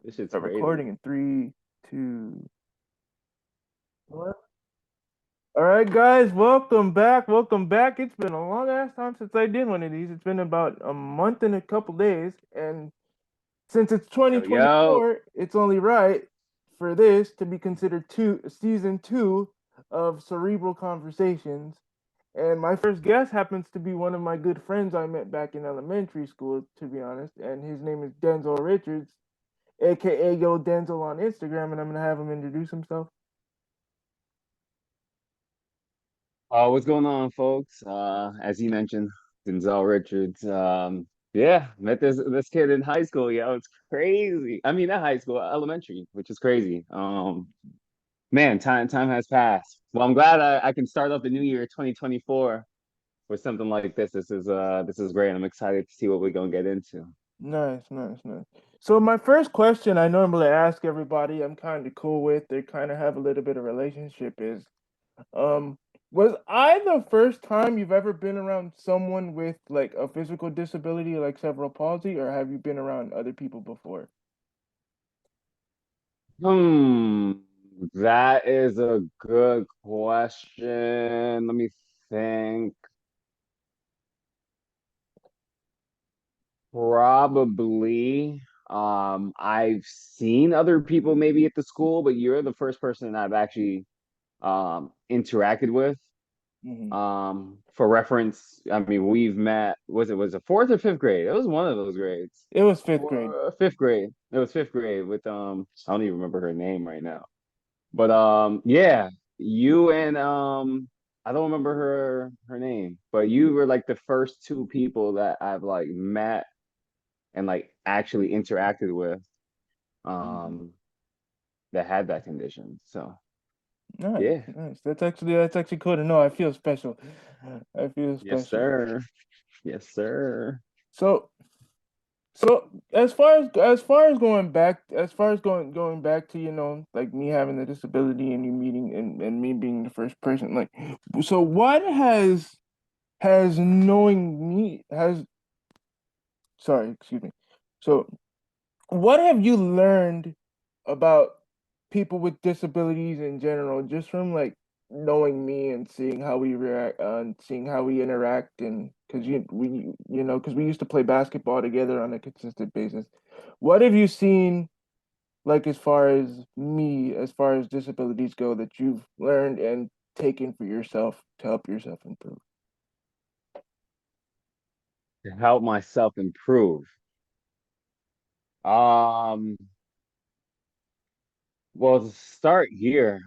This shit's Start crazy. recording in three, two, one. All right, guys, welcome back. Welcome back. It's been a long ass time since I did one of these. It's been about a month and a couple days, and since it's Yo, yo. 2024, it's only right for this to be considered season two of Cerebral Conversations. And my first guest happens to be one of my good friends I met back in elementary school, to be honest, and his name is Denzil Richards, aka Yo Denzil on Instagram, and I'm gonna have him introduce himself. What's going on, folks? As you mentioned, Denzil Richards. Yeah, met this kid in high school. Yo, it's crazy. I mean, not high school, elementary, which is crazy. Man, time has passed. Well, I'm glad I can start off the new year, 2024, with something like this. This is great. I'm excited to see what we're gonna get into. Nice, nice, nice. So my first question I normally ask everybody I'm kind of cool with, they kind of have a little bit of relationship is, um, was I the first time you've ever been around someone with like a physical disability like cerebral palsy, or have you been around other people before? Hmm, that is a good question. Let me think. Probably. I've seen other people maybe at the school, but you're the first person I've actually interacted with. Hmm. For reference, I mean, we've met, was it fourth or fifth grade? It was one of those grades. It was fifth grade. Or fifth grade. It was fifth grade with I don't even remember her name right now. But yeah, you and I don't remember her name, but you were like the first two people that I've like met and like actually interacted with Hmm. um that had that condition. So Nice, yeah. nice. That's actually cool to know. I feel special. I feel Yes, special. sir. Yes, sir. So So as far as going back as far as going back to like me having the disability and you meeting and me being the first person, like, so what has knowing me has sorry, excuse me, so what have you learned about people with disabilities in general, just from like knowing me and seeing how we react and seeing how we interact, and because because we used to play basketball together on a consistent basis. What have you seen, like, as far as me, as far as disabilities go, that you've learned and taken for yourself to help yourself improve? To help myself improve. Um, well, to start here,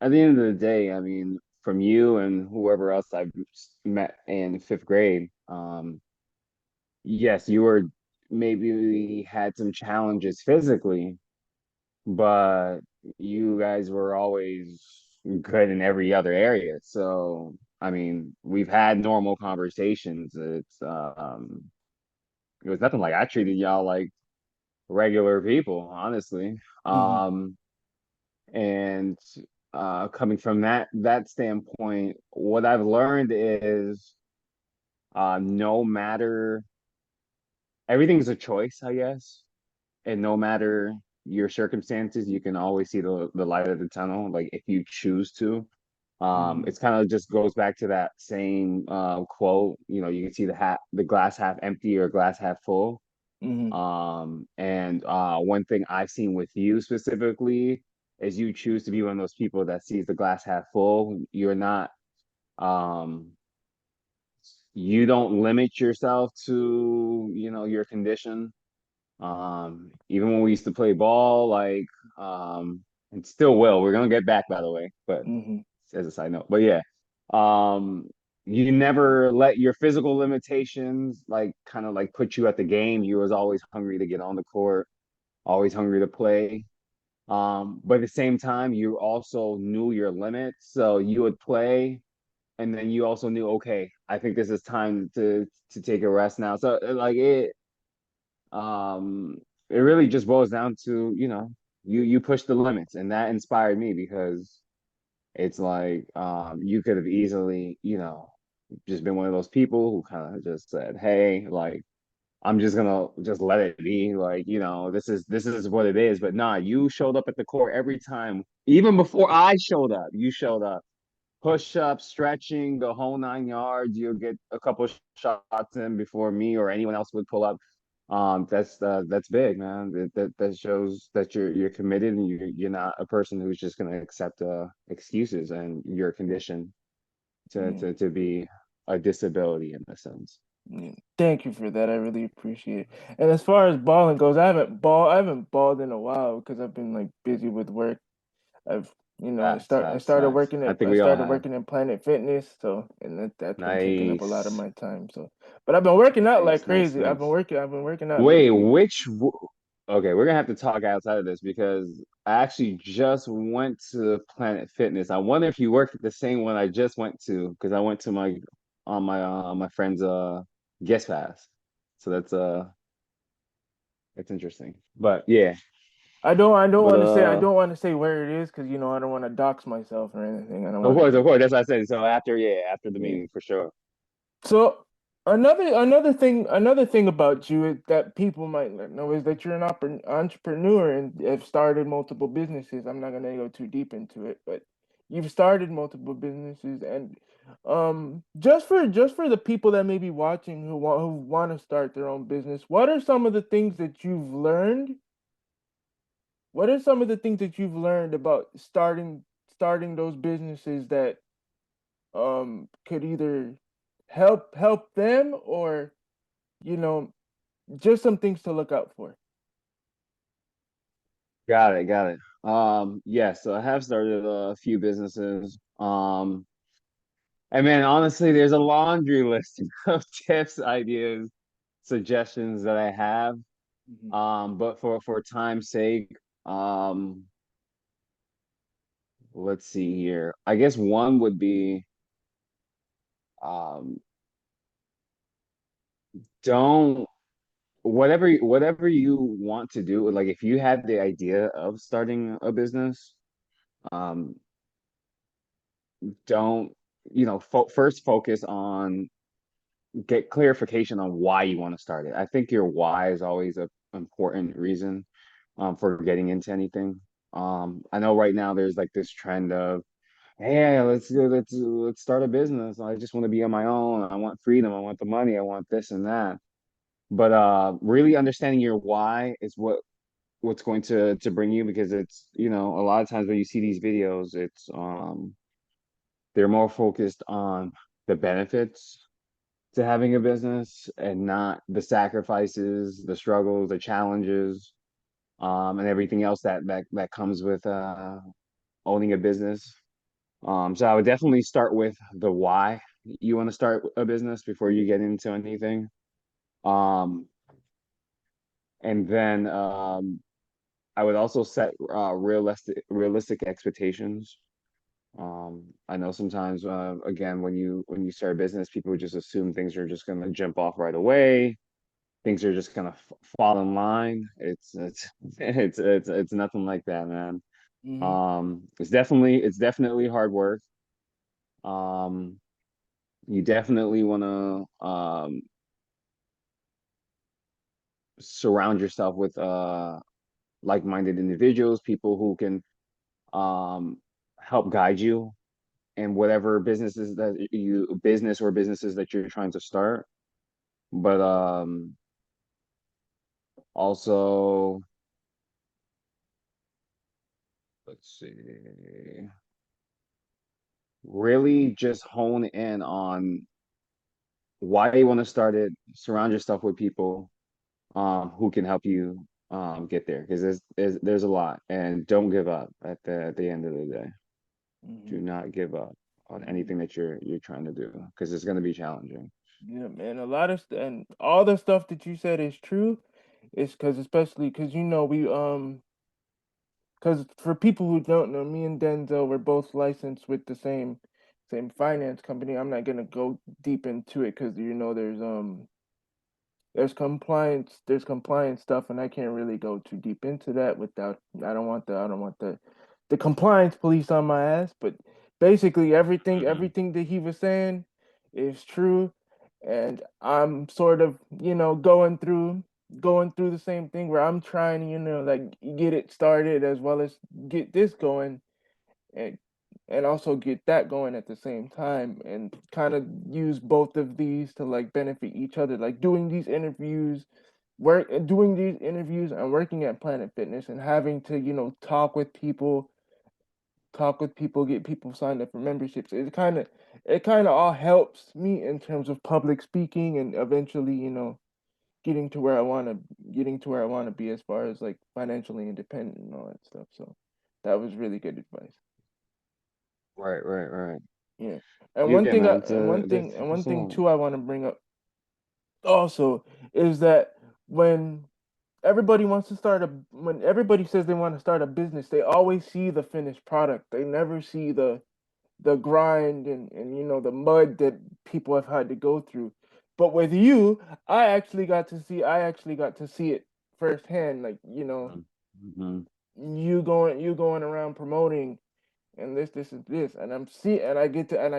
at the end of the day, I mean, from you and whoever else I've met in fifth grade, yes, you were maybe had some challenges physically, but you guys were always good in every other area. So, I mean, we've had normal conversations. It was nothing like I treated y'all like regular people, honestly. Hmm. And coming from that standpoint, what I've learned is no matter everything's a choice, I guess, and no matter your circumstances, you can always see the light of the tunnel, like if you choose to. Hmm. It's kind of just goes back to that same quote, you can see the glass half empty or glass half full. Hmm. And one thing I've seen with you specifically is you choose to be one of those people that sees the glass half full. You're not um you don't limit yourself to, your condition. Even when we used to play ball, like and still will. We're gonna get back, by the way, but Hmm. as a side note. But yeah, um, you never let your physical limitations like kind of like put you at the game. You was always hungry to get on the court, always hungry to play. But at the same time, you also knew your limits, so you would play, and then you also knew, okay, I think this is time to take a rest now. So like um, it really just boils down to, you push the limits, and that inspired me because it's like you could have easily, just been one of those people who kind of just said, hey, like I'm just gonna just let it be. Like, this is what it is. But nah, you showed up at the court every time. Even before I showed up, you showed up. Push up, stretching, the whole 9 yards. You'll get a couple shots in before me or anyone else would pull up. That's big, man. That shows that you're committed and you're not a person who's just gonna accept excuses and your condition to Yeah. to to be a disability in a sense. Yeah. Thank you for that. I really appreciate it. And as far as balling goes, I haven't balled in a while because I've been like busy with work. I've Facts, facts, facts. I think I we all started have. working in Planet Fitness, so and that's been taking up a lot of Nice, my time. So, but I've been working out like nice, nice, crazy. nice. I've been working out Wait, lately. which? Okay, we're gonna have to talk outside of this because I actually just went to Planet Fitness. I wonder if you worked at the same one I just went to because I went to my friend's guest pass. So that's interesting. But yeah, but I don't want to say where it is because I don't want to dox myself or anything. I don't want of to. course, that's what I said. So after, yeah, after the Yeah. meeting for sure. So another thing about you that people might not know is that you're an entrepreneur and have started multiple businesses. I'm not gonna go too deep into it, but you've started multiple businesses and just for the people that may be watching who want to start their own business, what are some of the things that you've learned? What are some of the things that you've learned about starting those businesses that could either help them or you know just some things to look out for. Got it, got it. Yeah, so I have started a few businesses. And man, honestly, there's a laundry list of tips, ideas, suggestions that I have. Mhm. But for time's sake, um, let's see here. I guess one would be um, don't whatever you want to do. Like if you have the idea of starting a business, um, don't first focus on get clarification on why you want to start it. I think your why is always a important reason for getting into anything. I know right now there's like this trend of, hey, let's start a business. I just want to be on my own. I want freedom. I want the money. I want this and that. But really understanding your why is what's going to bring you because it's, a lot of times when you see these videos, it's they're more focused on the benefits to having a business and not the sacrifices, the struggles, the challenges, and everything else that comes with owning a business. So I would definitely start with the why you want to start a business before you get into anything. Um, and then I would also set realistic expectations. I know sometimes, again, when you start a business, people just assume things are just going to jump off right away. Things are just gonna fall in line. It's nothing like that, man. Mm-hmm. It's definitely hard work. You definitely want to surround yourself with like-minded individuals, people who can um help guide you in whatever business or businesses that you're trying to start. But also, let's see, really just hone in on why you want to start it. Surround yourself with people who can help you get there because there's a lot, and don't give up at the end of the day. Mm-hmm. Do not give up on Mm-hmm. anything that you're trying to do because it's going to be challenging. Yeah, man. And all the stuff that you said is true. It's because especially because we because for people who don't know, me and Denzel were both licensed with the same finance company. I'm not gonna go deep into it because there's compliance stuff and I can't really go too deep into that without I don't want the compliance police on my ass, but basically Mhm. everything that he was saying is true. and I'm sort of, going through the same thing where I'm trying to, like get it started as well as get this going, and also get that going at the same time, and kind of use both of these to like benefit each other, like doing these interviews and working at Planet Fitness and having to, talk with people, get people signed up for memberships. It kind of all helps me in terms of public speaking, and eventually, getting to where I want to getting to where I want to be as far as like financially independent and all that stuff. So that was really good advice. Right, right, right. Yeah. And one Yeah, thing I, man. and one That's thing and one thing so. too I want to bring up also is that when when everybody says they want to start a business, they always see the finished product. They never see the grind, and the mud that people have had to go through. But with you, I actually got to see it firsthand. Like, Mhm. you going around promoting and this and this, and I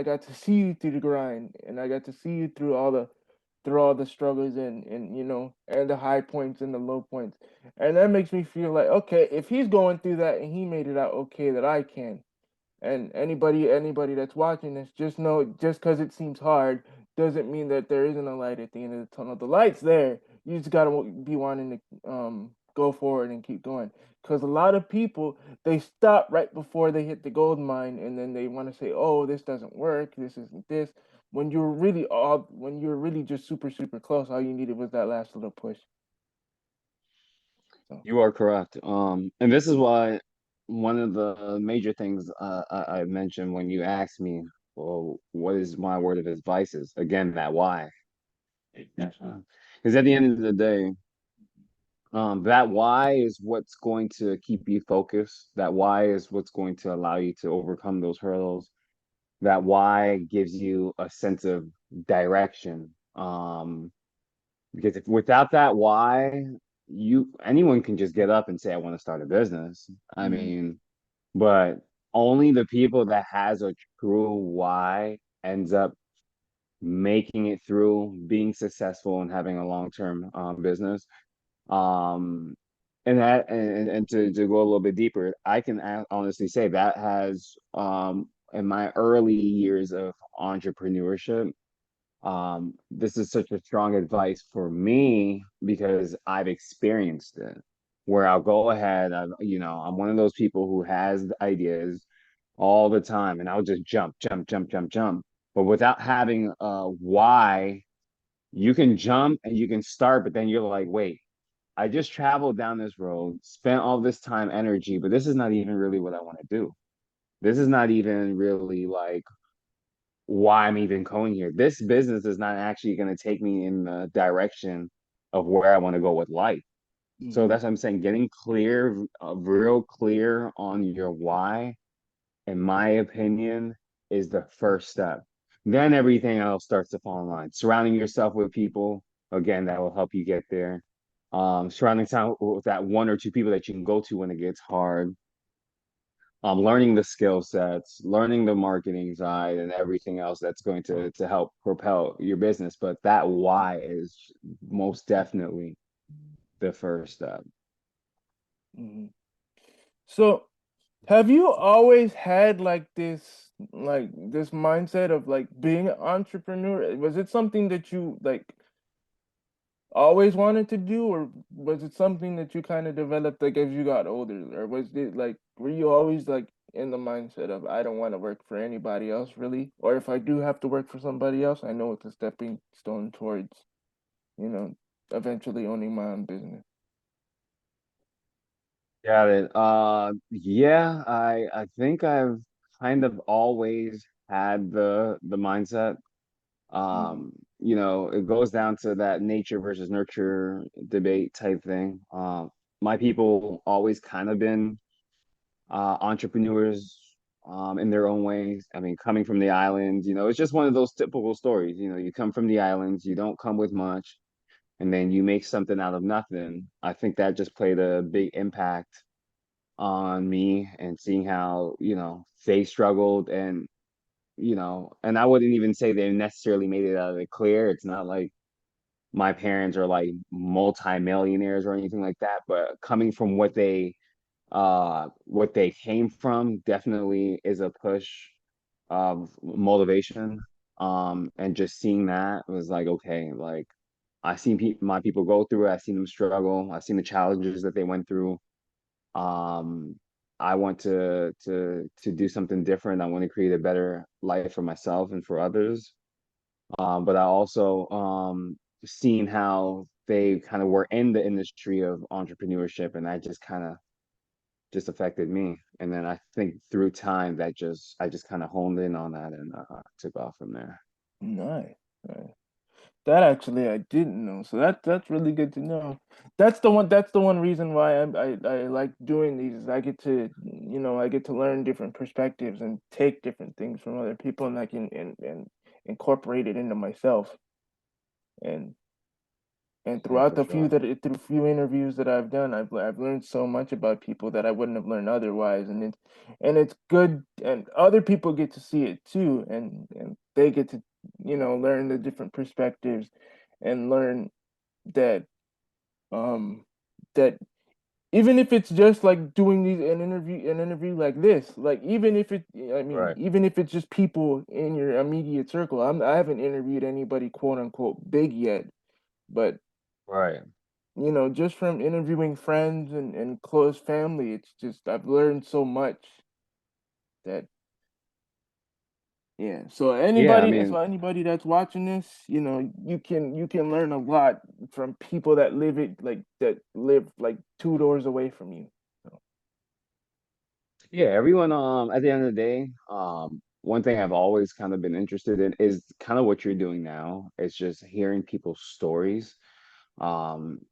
got to see you through the grind, and I got to see you through all the struggles, and the high points and the low points. And that makes me feel like, okay, if he's going through that and he made it out okay, that I can. And anybody that's watching this, just know, just because it seems hard doesn't mean that there isn't a light at the end of the tunnel. The light's there. You just gotta be wanting to go forward and keep going. Because a lot of people, they stop right before they hit the gold mine, and then they want to say, "Oh, this doesn't work. This isn't this." When you're really just super super close, all you needed was that last little push. So. You are correct. And this is why one of the major things I mentioned when you asked me, well, what is my word of advice is again that why. Because at the end of the day, that why is what's going to keep you focused. That why is what's going to allow you to overcome those hurdles. That why gives you a sense of direction. Because if without that why, anyone can just get up and say, I want to start a business. I Mm-hmm. mean, but only the people that has a true why ends up making it through, being successful and having a long-term business. Um, and to go a little bit deeper, I can honestly say that has in my early years of entrepreneurship, this is such a strong advice for me because I've experienced it. Where I'll go ahead, I'm one of those people who has the ideas all the time, and I'll just jump, jump, jump, jump, jump. But without having a why, you can jump and you can start, but then you're like, wait, I just traveled down this road, spent all this time, energy, but this is not even really what I want to do. This is not even really like why I'm even going here. This business is not actually going to take me in the direction of where I want to go with life. So Mm-hmm. that's what I'm saying. Getting clear, real clear on your why, in my opinion, is the first step. Then everything else starts to fall in line. Surrounding yourself with people, again, that will help you get there. Surrounding yourself with that one or two people that you can go to when it gets hard, learning the skill sets, learning the marketing side, and everything else that's going to help propel your business. But that why is most definitely the first step. Mm-hmm. So, have you always had like this mindset of like being an entrepreneur? Was it something that you like always wanted to do, or was it something that you kind of developed like as you got older? Or was it like, were you always like in the mindset of, I don't want to work for anybody else really? Or if I do have to work for somebody else, I know it's a stepping stone towards, you know, eventually owning my own business. Got it. Yeah, I think I've kind of always had the mindset. Mm-hmm. It goes down to that nature versus nurture debate type thing. My people always kind of been entrepreneurs in their own ways. I mean, coming from the islands, it's just one of those typical stories. You come from the islands, you don't come with much, and then you make something out of nothing. I think that just played a big impact on me and seeing how, they struggled and and I wouldn't even say they necessarily made it out of the clear. It's not like my parents are like multi-millionaires or anything like that, but coming from what they came from definitely is a push of motivation. And just seeing that was like, okay, like I seen my people go through it, I seen them struggle, I seen the challenges that they went through. um I want to do something different. I want to create a better life for myself and for others. But I also seen how they kind of were in the industry of entrepreneurship, and that just kind of just affected me. And then I think through time that just I just kind of honed in on that and took off from there. Nice. Nice. That actually I didn't know. So that's really good to know. That's the one reason why I like doing these is I get to I get to learn different perspectives and take different things from other people and I can and incorporate it into myself. And and Yeah, throughout for sure. through few interviews that I've done, I've learned so much about people that I wouldn't have learned otherwise. And it's good, and other people get to see it too, and they get to learn the different perspectives and learn that um that even if it's just like doing an interview like this, like even if it I mean Right, even if it's just people in your immediate circle. I haven't interviewed anybody quote unquote big yet, but right. just from interviewing friends and close family, it's just I've learned so much that yeah. So Yeah, I anybody, mean, that's watching this, you can learn a lot from people that live like two doors away from you. So, yeah, everyone, at the end of the day, one thing I've always kind of been interested in is kind of what you're doing now. It's just hearing people's stories.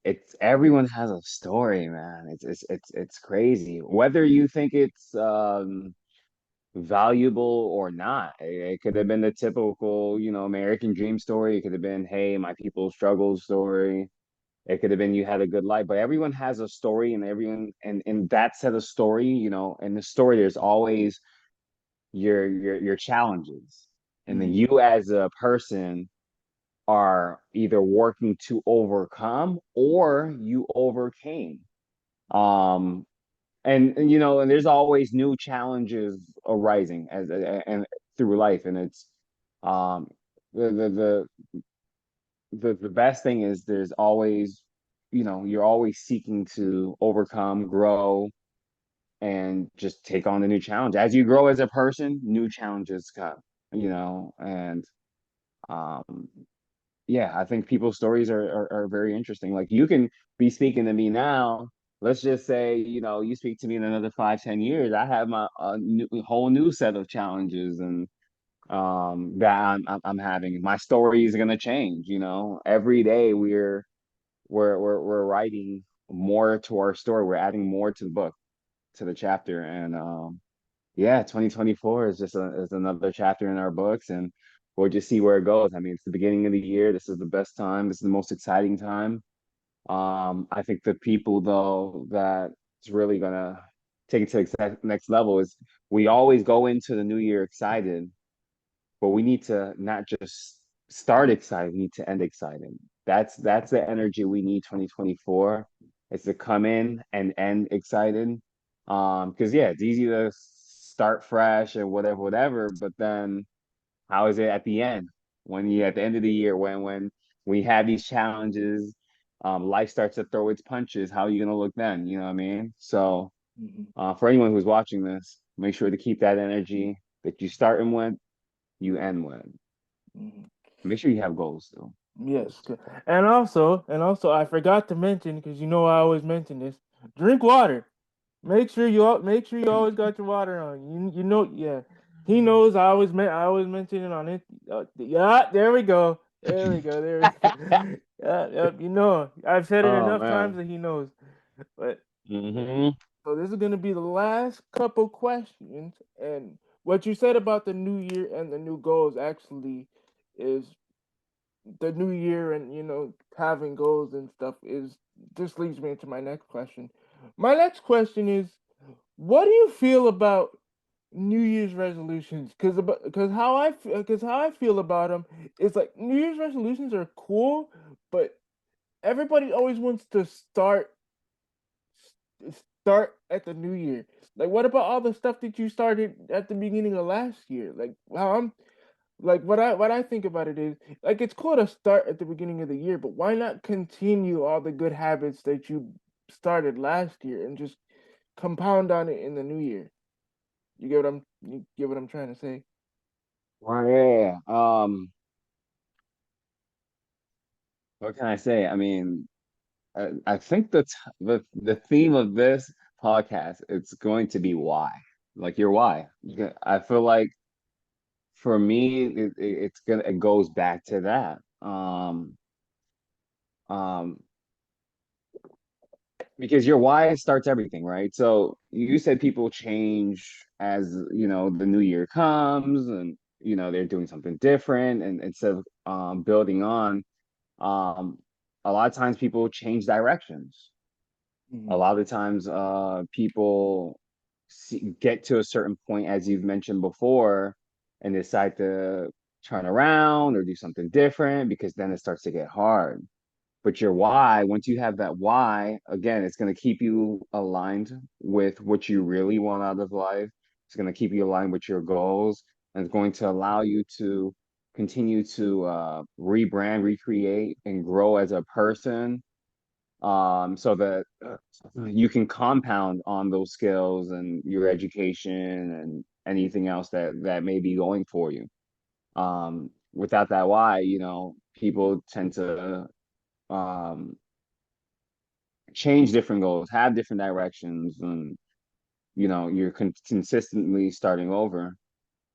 It's everyone has a story, man. It's crazy. Whether you think it's valuable or not. It could have been the typical, American dream story. It could have been, hey, my people struggle story. It could have been you had a good life, but everyone has a story, and everyone and in that set of story, in the story, there's always your challenges, and then mhm, you as a person are either working to overcome or you overcame. Um, and there's always new challenges arising and through life, and it's um the the the the best thing is there's always, you're always seeking to overcome, grow, and just take on the new challenge. As you grow as a person, new challenges come, and um yeah, I think people's stories are very interesting. Like you can be speaking to me now. Let's just say, you speak to me in another 5, 10 years. I have my whole new set of challenges and that I'm having. My story is gonna change. Every day we're writing more to our story. We're adding more to the book, to the chapter, and yeah, 2024 is another chapter in our books, and we'll just see where it goes. I mean, it's the beginning of the year. This is the best time. This is the most exciting time. I think the people though that is really gonna take it to the next level is we always go into the new year excited, but we need to not just start excited, we need to end excited. That's the energy we need 2024. Is to come in and end excited. Because yeah, it's easy to start fresh and whatever, but then how is it at the end? When you at the end of the year, when we have these challenges, life starts to throw its punches, how are you gonna look then? You know what I mean? So mhm, for anyone who's watching this, make sure to keep that energy that you start and with, you end with. mhm. Make sure you have goals though, of Yes, course. good. And also, I forgot to mention because I always mention this. Drink water. Make sure you always got your water on. Yeah. He knows. I always mention it on it. Yeah, there we go. There we go. There we go. Yeah, yep, I've said it Oh enough times man. that he knows. But Hmm. so this is gonna be the last couple questions, and what you said about the new year and the new goals actually is the new year and having goals and stuff is this leads me into my next question. My next question is, what do you feel about New Year's resolutions, because how I feel about them is like New Year's resolutions are cool, but everybody always wants to start at the new year. Like, what about all the stuff that you started at the beginning of last year? Like, how I'm like what I think about it is like it's cool to start at the beginning of the year, but why not continue all the good habits that you started last year and just compound on it in the new year? You get what I'm trying to say? Well, yeah. What can I say? I mean, I think the theme of this podcast it's going to be why, like your why. I feel like for me, it goes back to that. Um, because your why starts everything, right? So you said people change as the new year comes, and they're doing something different, and instead of building on, um, a lot of times people change directions. A Hmm. lot of times people get to a certain point, as you've mentioned before, and decide to turn around or do something different because then it starts to get hard. But your why, once you have that why, again, it's going to keep you aligned with what you really want out of life. It's going to keep you aligned with your goals, and it's going to allow you to continue to rebrand, recreate, and grow as a person, so that you can compound on those skills and your education and anything else that may be going for you. Without that why, people tend to um, change different goals, have different directions, and you're consistently starting over.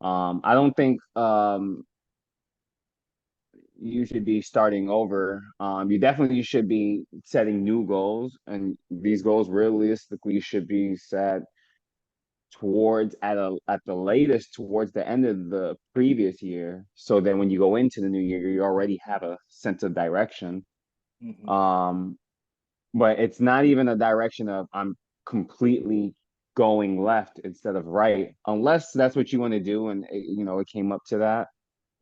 I don't think you should be starting over. You definitely should be setting new goals, and these goals realistically should be set towards at the latest towards the end of the previous year. So then when you go into the new year, you already have a sense of direction. Hmm. Um, but it's not even a direction of I'm completely going left instead of right, unless that's what you want to do, and it came up to that.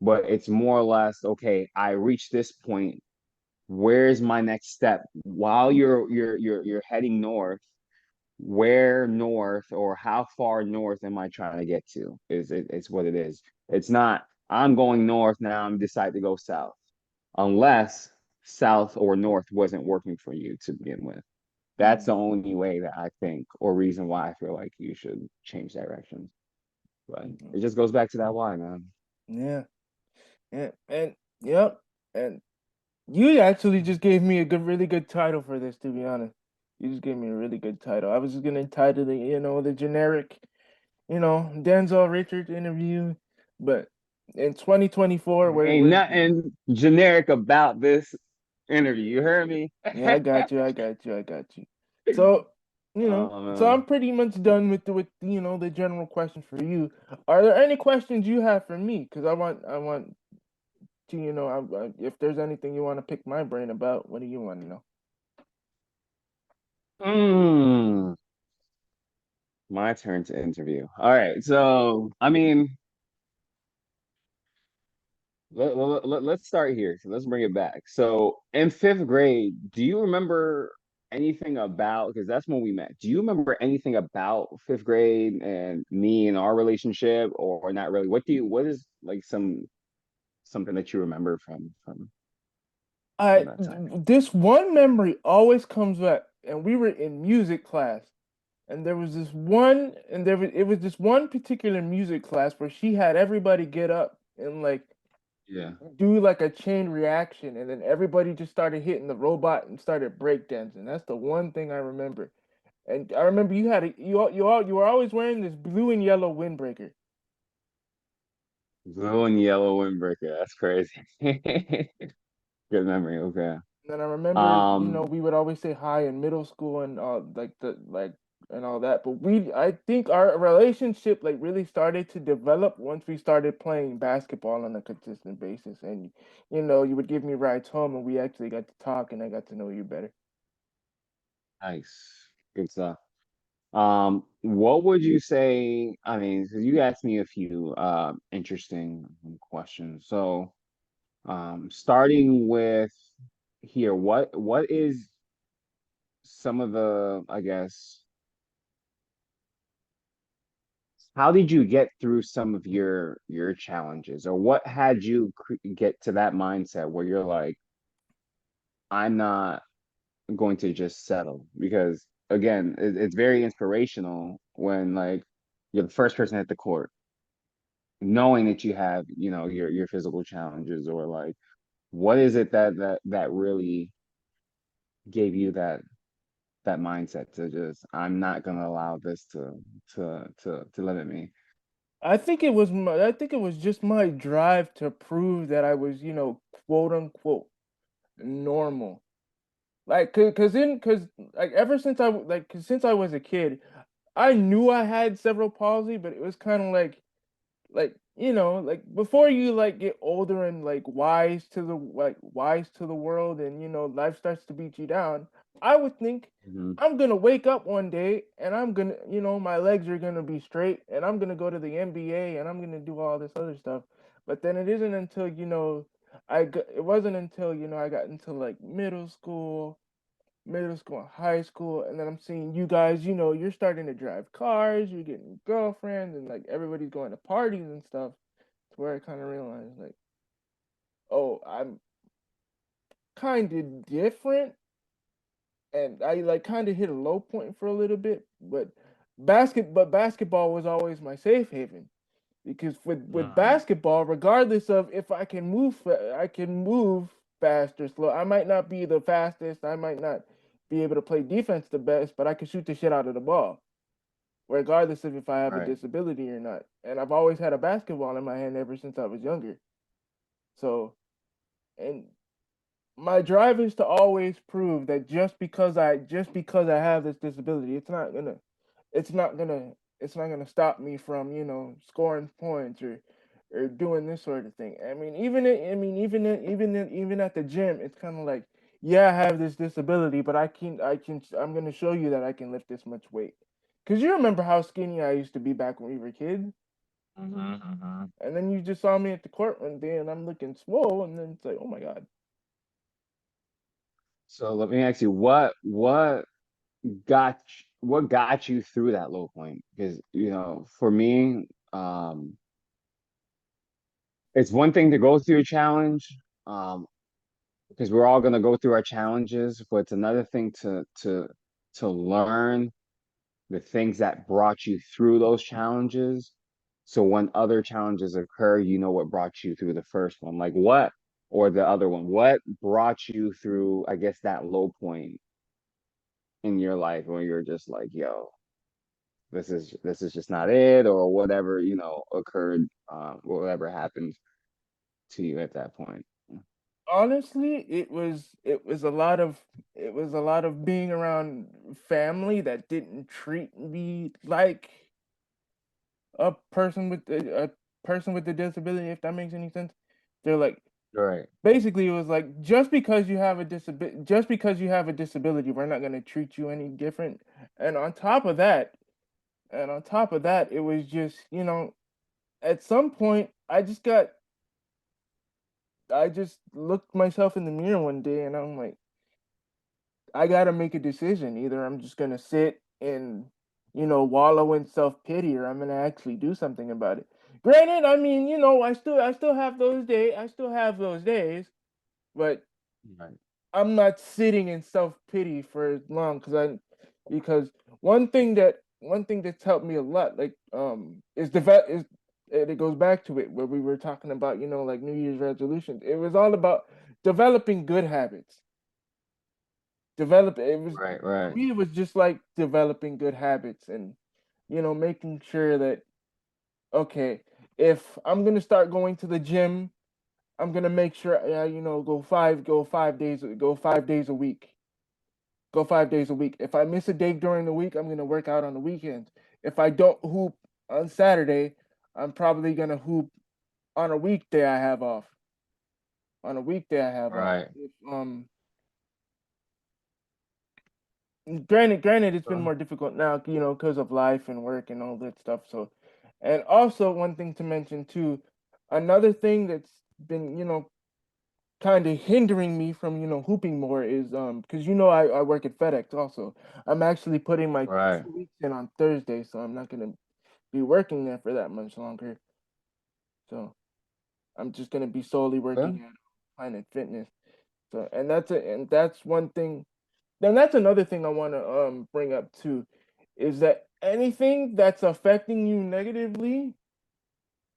But it's more or less okay. I reached this point. Where's my next step? While you're heading north, where north or how far north am I trying to get to? It's what it is. It's not I'm going north now. I'm decide to go south, unless south or north wasn't working for you to begin with. That's the only way that I think or reason why I feel like you should change directions. But Hmm. it just goes back to that why, man. Yeah, yeah, and yep, and you actually just gave me a really good title for this. To be honest, you just gave me a really good title. I was just gonna title it, the generic, Denzel Richards interview, but in 2024, Ain't nothing generic about this interview. You heard me? yeah, I got you, I got you, I got you. So, so Man. I'm pretty much done with the general questions for you. Are there any questions you have for me? Because I want to, if there's anything you want to pick my brain about, what do you want to know? Mm, my turn to interview. All right. So, I mean, let's start here. So let's bring it back. So, in fifth grade, do you remember anything about, because that's when we met. Do you remember anything about fifth grade and me and our relationship, or not really? What is like something that you remember from that time? This one memory always comes back, and we were in music class, and there was this one, and it was this one particular music class where she had everybody get up and like Yeah. do like a chain reaction, and then everybody just started hitting the robot and started breakdancing. That's the one thing I remember. And I remember you had a, you were always wearing this blue and yellow windbreaker. Blue and yellow windbreaker. That's crazy. Good memory. Okay. And I remember, Um, we would always say hi in middle school and and all that. But I think our relationship like really started to develop once we started playing basketball on a consistent basis. And you would give me rides home, and we actually got to talk, and I got to know you better. nice. Good stuff. What would you say? I mean, 'cause you asked me a few interesting questions. So, starting with here, what is some of the, I guess, how did you get through some of your challenges, or what had you get to that mindset where you're like, I'm not going to just settle? Because again, it's very inspirational when like you're the first person at the court, knowing that you have, your physical challenges, or like what is it that really gave you that mindset to just, I'm not gonna allow this to limit me. I think it was just my drive to prove that I was, quote unquote normal. Like, cause like ever since like 'cause since I was a kid, I knew I had cerebral palsy, but it was kind of like like before you like get older and like wise to the world, and life starts to beat you down. I would think Hmm. I'm gonna wake up one day and I'm gonna, my legs are gonna be straight and I'm gonna go to the NBA and I'm gonna do all this other stuff. But then it isn't until it wasn't until I got into like middle school and high school, and then I'm seeing you guys, you're starting to drive cars, you're getting girlfriends, and like everybody's going to parties and stuff. To where I kind of realized, like, oh, I'm kind of different, and I like kind of hit a low point for a little bit. But basketball was always my safe haven, because with Hmm. basketball, regardless of if I can move fast or slow. I might not be the fastest, I might not be able to play defense the best, but I can shoot the shit out of the ball, regardless of if I have a Right. disability or not. And I've always had a basketball in my hand ever since I was younger. So, and my drive is to always prove that just because I have this disability, it's not gonna it's not gonna stop me from scoring points or doing this sort of thing. I mean, even at the gym, it's kind of like, yeah, I have this disability, but I'm gonna show you that I can lift this much weight. Cause you remember how skinny I used to be back when we were kids, Hmm. Hmm. and then you just saw me at the court one day, and I'm looking swole, and then it's like, oh my god. So let me ask you, what got you through that low point? Because for me, it's one thing to go through a challenge, um, because we're all gonna go through our challenges, but it's another thing to learn the things that brought you through those challenges. So when other challenges occur, you know what brought you through the first one. Like what, or the other one, what brought you through, I guess, that low point in your life where you're just like, yo, this is just not it, or whatever, occurred, whatever happened to you at that point. Honestly, it was a lot of being around family that didn't treat me like a person with a disability, if that makes any sense. They're like, Right. basically, it was like, just because you have a disability, we're not going to treat you any different. And on top of that, it was just, at some point I just looked myself in the mirror one day and I'm like, I gotta make a decision. Either I'm just gonna sit and, wallow in self pity, or I'm gonna actually do something about it. Granted, I mean, I still have those days, but Right. I'm not sitting in self pity for as long, because one thing that's helped me a lot, like, is and it goes back to it where we were talking about, like New Year's resolutions. It was all about developing good habits. It was, Right. for Right. me, it was just like developing good habits, and making sure that, okay, if I'm gonna start going to the gym, I'm gonna make sure, go 5 days a week. Go 5 days a week. If I miss a day during the week, I'm gonna work out on the weekends. If I don't hoop on Saturday, I'm probably gonna hoop on a weekday I have off. On a weekday I have off. Right. Granted, it's been Uh, more difficult now, because of life and work and all that stuff. So, and also one thing to mention too, another thing that's been, kind of hindering me from, hooping more is because I work at FedEx also. I'm actually putting my right. 2 weeks in on Thursday, so I'm not gonna be working there for that much longer. So I'm just gonna be solely Yeah. working at Planet Fitness. So and that's one thing. Then that's another thing I want to bring up too, is that anything that's affecting you negatively,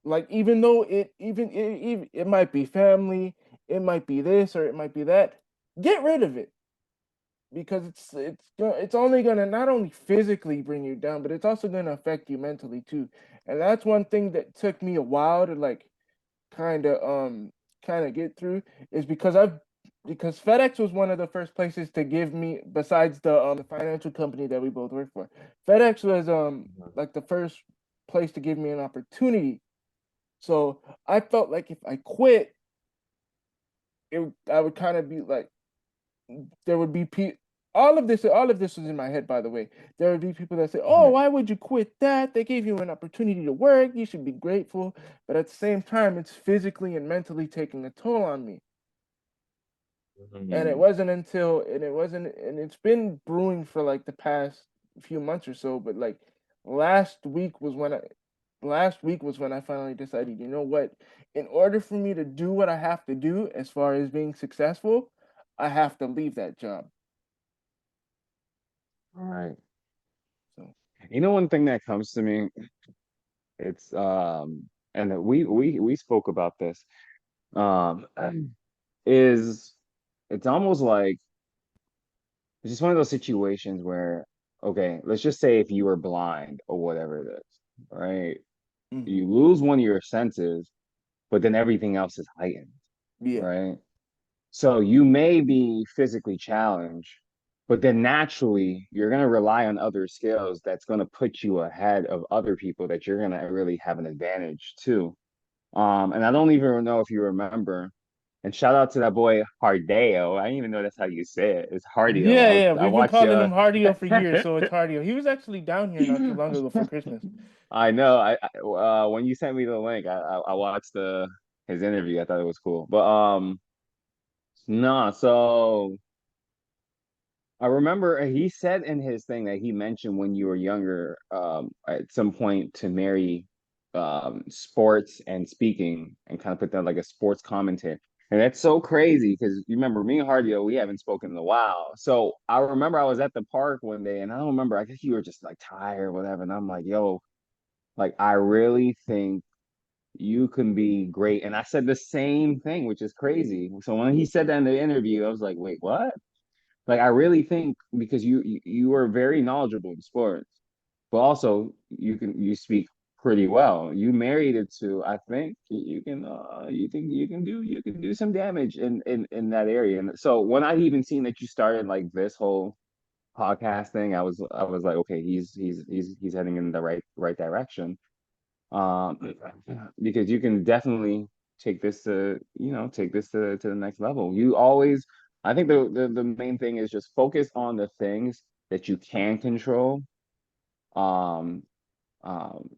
like even though it might be family, it might be this or it might be that, get rid of it because it's only gonna not only physically bring you down, but it's also gonna affect you mentally too. And that's one thing that took me a while to like kind of kind of get through is because FedEx was one of the first places to give me, besides the financial company that we both work for. FedEx was Mhm. like the first place to give me an opportunity. So I felt like if I quit, I would kind of be like there would be all of this was in my head, by the way. There would be people that say, "Oh, Yeah. why would you quit that? They gave you an opportunity to work. You should be grateful." But at the same time, it's physically and mentally taking a toll on me. And Mhm. it wasn't and it's been brewing for like the past few months or so, but like last week was when I last week was when I finally decided, you know what? In order for me to do what I have to do as far as being successful, I have to leave that job. All right. So, You know, one thing that comes to me, it's and we spoke about this, um, is it's almost like it's just one of those situations where, okay, let's just say if you were blind or whatever it is, right? mhm. You lose one of your senses, but then everything else is heightened, Yeah. right? So you may be physically challenged, but then naturally you're going to rely on other skills that's going to put you ahead of other people that you're going to really have an advantage too. And I don't even know if you remember. And shout out to that boy Hardeo. I didn't even know that's how you say it. It's Hardeo. Yeah, yeah. I We've been watched calling him Hardio for years, so it's Hardio. He was actually down here not too long ago for Christmas. I know. When you sent me the link, I watched the his interview. I thought it was cool. But no, so I remember he said in his thing that he mentioned when you were younger, at some point to marry sports and speaking and kind of put that like a sports commentator. And that's so crazy because you remember me and Hardio, we haven't spoken in a while. So I remember I was at the park one day and I don't remember, I guess you were just like tired or whatever. And I'm like, yo, like I really think you can be great. And I said the same thing, which is crazy. So when he said that in the interview, I was like, wait, what? Like I really think because you are very knowledgeable in sports, but also you speak pretty well. You married it to I think you can you think you can do some damage in that area. And so when I even seen that you started like this whole podcast thing, I was like, okay, he's heading in the right direction. Um, because you can definitely take this to, take this to the next level. You always, I think the main thing is just focus on the things that you can control. Um, um,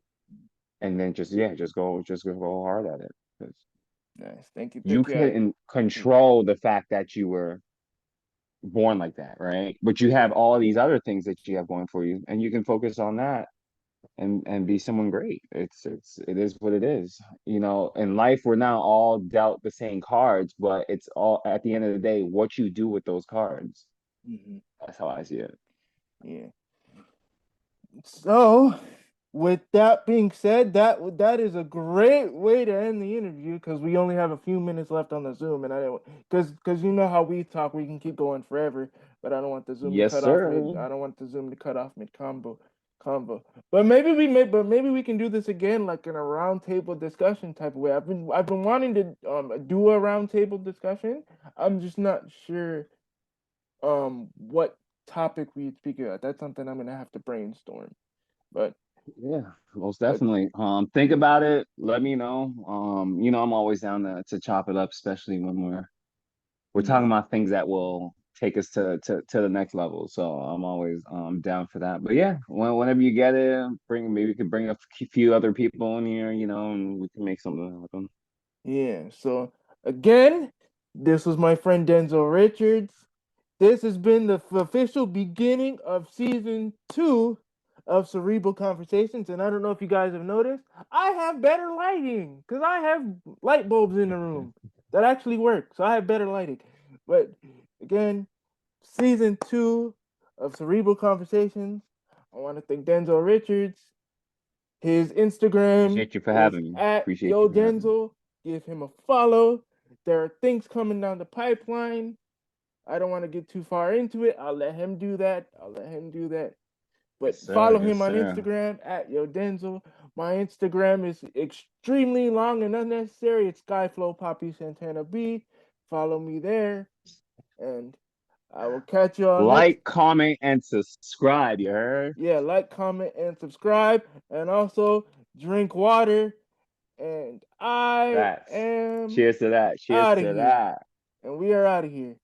and then just go hard at it. 'Cause Nice. Thank you. you Thank you. couldn't control the fact that you were born like that, right? But you have all these other things that you have going for you, and you can focus on that and be someone great. It is what it is. You know, in life we're not all dealt the same cards, but it's all at the end of the day what you do with those cards. Mhm. That's how I see it. Yeah. So, with that being said, that is a great way to end the interview because we only have a few minutes left on the Zoom, and I don't because you know how we talk, we can keep going forever, but I don't want the Zoom to Yes, cut off sir. mid. I don't want the Zoom to cut off mid combo. But maybe we can do this again, like in a roundtable discussion type of way. I've been wanting to do a roundtable discussion. I'm just not sure what topic we'd speak about. That's something I'm gonna have to brainstorm. But Yeah, most but definitely. Think about it. Let me know. I'm always down to chop it up, especially when we're talking yeah, about things that will take us to the next level. So I'm always down for that. But yeah, whenever you get it, bring maybe we could bring a few other people in here, and we can make something happen. Yeah. So again, this was my friend Denzil Richards. This has been the official beginning of season 2 of Cerebral Conversations. And I don't know if you guys have noticed, I have better lighting because I have light bulbs in the room that actually work. So I have better lighting. But again, season 2 of Cerebral Conversations. I want to thank Denzel Richards. His Instagram Appreciate you for is having me. at Appreciate Yo you for having me. Denzel. Give him a follow. There are things coming down the pipeline. I don't want to get too far into it. I'll let him do that. Yes, But sir. follow Yes, him on sir. Instagram at Yo Denzel. My Instagram is extremely long and unnecessary. It's Skyflow Poppy Santana B. Follow me there. And I will catch you all next. Like, comment, and subscribe. You heard? Yeah, like, comment, and subscribe. And also drink water. And I Facts. am Cheers to that. Cheers out of to here. that. And we are out of here.